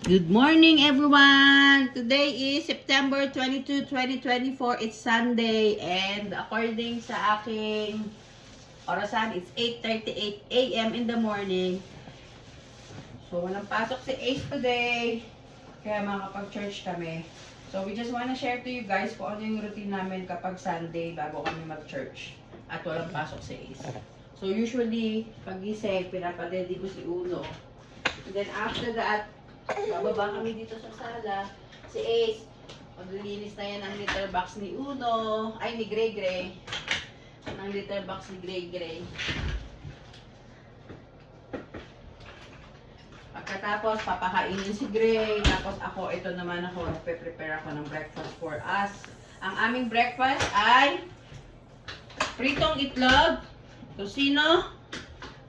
Good morning, everyone! Today is September 22, 2024. It's Sunday and according sa aking orasan, it's 8:38 a.m. in the morning. So, walang pasok si Ace today. Kaya makapag-church kami. So, we just wanna share to you guys kung ano yung routine namin kapag Sunday bago kami mag-church. At walang pasok si Ace. So, usually, pag-gising, pinapadedi ko si Uno. And then after that, bababa kami dito sa sala. Si Ace, maglilinis na yan ang litter box ni Uno. Ay, ni Gray Gray. Ang litter box ni Gray Gray. Pagkatapos, papakainin si Gray. Tapos ako, ito naman ako, nagpe-prepare ako ng breakfast for us. Ang aming breakfast ay pritong itlog, tosino,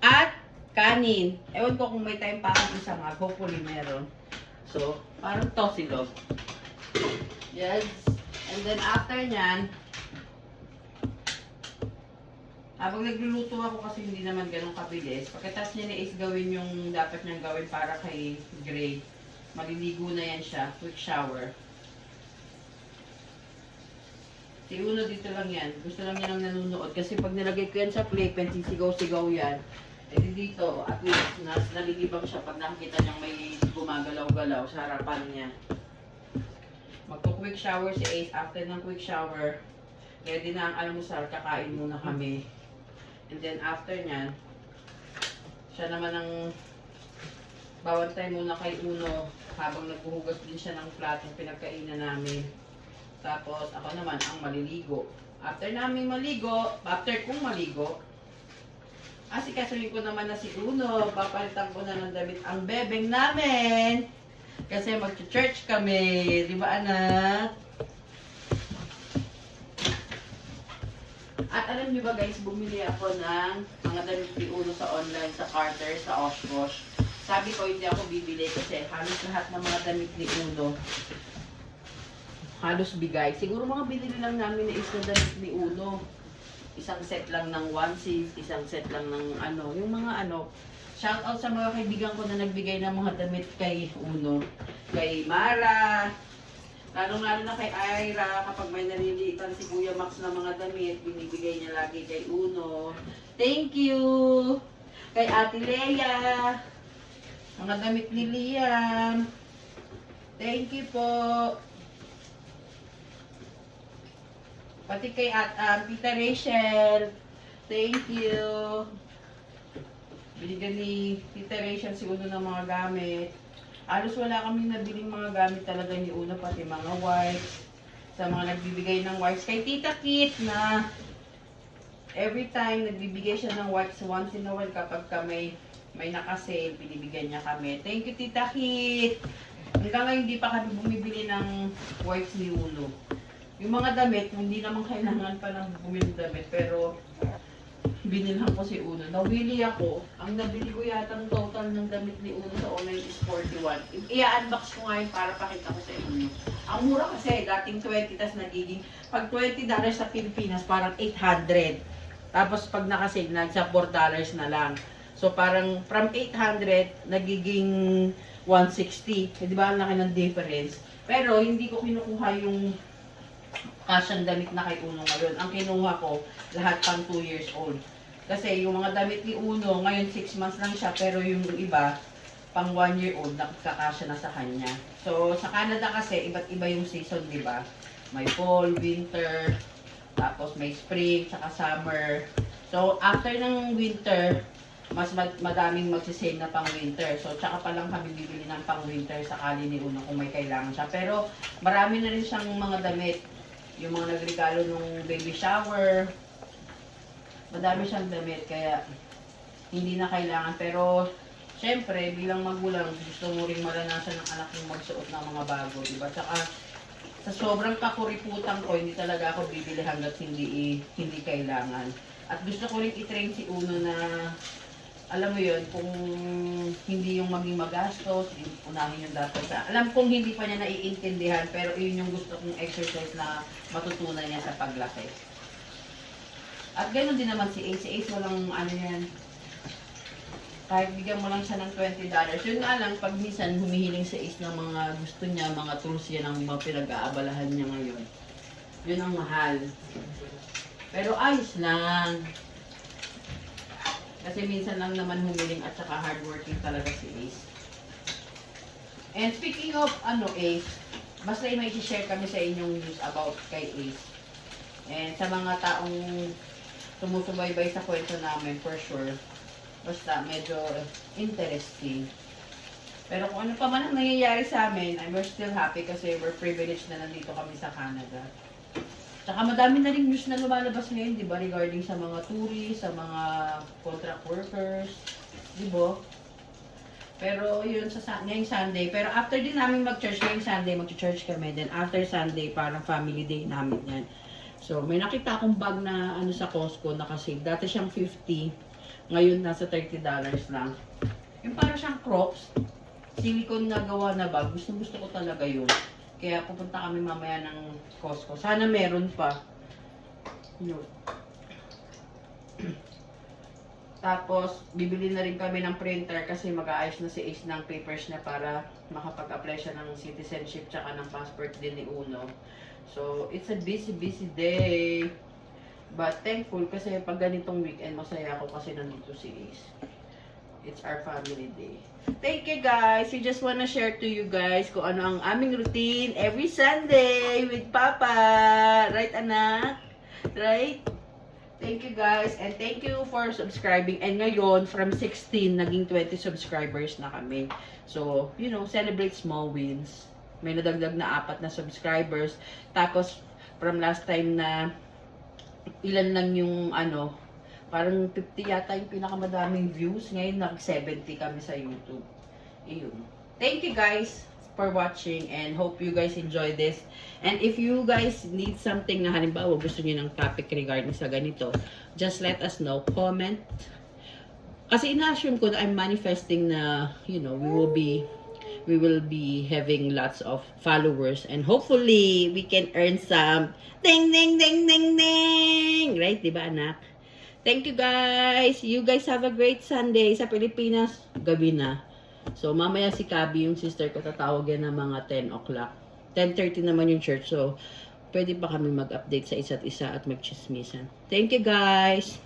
at kanin. Ewan ko kung may time pa akong isang hopefully meron. So, parang tosilog. Yes. And then after nyan, habang nagluluto ako kasi hindi naman ganun kabilis, pagkatapos niya na is gawin yung dapat niyang gawin para kay Gray. Maliligo na yan siya. Quick shower. Si Uno dito lang yan. Gusto lang niya nang nanonood. Kasi pag nilagay ko yan sa playpen, sisigaw-sigaw yan. Eh dito, at least, nalilibang siya pag nakikita niyang may gumagalaw-galaw sa harapan niya. Magpo-quick shower si Ace. After ng quick shower, ready na ang almusal, kakain muna kami. And then after nyan, siya naman ang bawantay muna kay Uno habang naghuhugas din siya ng platong pinagkainan namin. Tapos ako naman ang maliligo. After namin maligo, after kong maligo, asikasuhin ko naman na si Uno, papalitan ko na ng damit ang bebeng namin. Kasi mag-church kami, di ba anak? At alam niyo ba guys, bumili ako ng mga damit ni Uno sa online, sa Carter, sa Oshkosh. Sabi ko hindi ako bibili kasi halos lahat ng mga damit ni Uno halos bigay. Siguro mga binili lang namin na isang damit ni Uno. Isang set lang ng onesies, isang set lang ng ano, yung mga ano. Shout out sa mga kaibigan ko na nagbigay ng mga damit kay Uno. Kay Mara, lalo-lalo na kay Ira, kapag may nalilitan si Kuya Max na mga damit, binibigay niya lagi kay Uno. Thank you! Kay Ate Leia, mga damit ni Liam. Thank you po! Pati kay Tita Rachel. Thank you. Binigyan ni Tita Rachel si Uno ng mga gamit. Alos wala kaming nabiling mga gamit talaga ni Uno, pati mga wipes. Sa mga nagbibigay ng wipes. Kay Tita Kit na every time nagbibigay siya ng wipes once in a while kapag may nakasale, binibigyan niya kami. Thank you Tita Kit. Hanggang ngayon hindi pa kami bumibili ng wipes ni Uno. Yung mga damit, hindi naman kailangan pa ng bumili damit, pero binilhan ko si Uno. Nawili ako. Ang nabili ko yata ang total ng damit ni Uno sa online is 41. I-unbox ko ngayon para pakita ko sa inyo. Ang mura kasi, dating 20, tas nagiging, pag $20 sa Pilipinas, parang 800. Tapos pag nakasave, nagsa $4 na lang. So parang from 800, nagiging 160. Di ba ang laki ng difference? Pero hindi ko kinukuha yung kasyang damit na kay Uno ngayon. Ang kinuha ko, lahat pang 2 years old. Kasi yung mga damit ni Uno, ngayon 6 months lang siya, pero yung iba, pang 1 year old, nakakasya na sa kanya. So, sa Canada kasi, iba't iba yung season, di ba? May fall, winter, tapos may spring, tsaka summer. So, after ng winter, mas madaming magsisale na pang winter. So, tsaka pa lang kami bibili ng pang winter sakali ni Uno kung may kailangan siya. Pero, marami na rin siyang mga damit. Yung mga nagregalo nung baby shower. Madami siyang damit, kaya hindi na kailangan. Pero, syempre, bilang magulang, gusto mo rin maranasan ng anak yung magsuot ng mga bago, diba? Tsaka, sa sobrang kakuriputan ko, hindi talaga ako bibili hanggat hindi kailangan. At gusto ko rin i-train si Uno na, alam mo yun, kung hindi yung maging magastos, unahin yung dapat sa... Alam kong hindi pa niya naiintindihan, pero yun yung gusto kong exercise na matutunan niya sa paglaki. At ganoon din naman si Ace. Si Ace walang ano yan, Kahit bigyan mo lang siya ng $20. Yun nga lang, pag minsan humihiling sa Ace ng mga gusto niya, mga tools yan ang mga pinag-aabalahan niya ngayon. Yun ang mahal. Pero ayos lang. Kasi minsan lang naman humiling at saka hardworking talaga si Ace. And speaking of Ace, basta may i-share kami sa inyong news about kay Ace. And sa mga taong sumusubaybay sa kwento namin, for sure, basta medyo interesting. Pero kung ano pa man ang nangyayari sa amin, we're still happy kasi we're privileged na nandito kami sa Canada. Tsaka madami na rin news na lumalabas ngayon, di ba? Regarding sa mga tourists, sa mga contract workers, di ba? Pero yun sa ngayong Sunday. Pero after din namin mag-church ngayong Sunday, mag-church kami. Then after Sunday, parang family day namin yan. So may nakita akong bag na sa Costco nakasave. Dati siyang 50. Ngayon, nasa $30 lang. Yung parang siyang crops, silicone na gawa na bag. Gusto ko talaga yun. Kaya pupunta kami mamaya ng Costco. Sana meron pa. Yun. Tapos, bibili na rin kami ng printer kasi mag-aayos na si Ace ng papers na para makapag-apply siya ng citizenship tsaka ng passport din ni Uno. So, it's a busy day. But thankful kasi pag ganitong weekend, masaya ako kasi nandito si Ace. It's our family day. Thank you guys. We just wanna share to you guys kung ano ang aming routine every Sunday with Papa. Right, anak? Right? Thank you guys. And thank you for subscribing. And ngayon, from 16, naging 20 subscribers na kami. So, celebrate small wins. May nadagdag na 4 na subscribers. Tapos, from last time na ilan lang yung parang 50 yata yung pinakamadaming views. Ngayon nag-70 kami sa YouTube. Iyon. Thank you guys for watching and hope you guys enjoy this. And if you guys need something na halimbawa gusto niyo ng topic regarding sa ganito, just let us know. Comment. Kasi ina-assume ko na I'm manifesting na, we will be having lots of followers and hopefully we can earn some ding ding ding ding ding, right, diba anak? Thank you guys. You guys have a great Sunday. Sa Pilipinas, gabi na. So mamaya si Kabi, yung sister ko, tatawag yan ng mga 10 o'clock. 10:30 naman yung church. So pwede pa kami mag-update sa isa't isa at mag-chismisan. Thank you guys.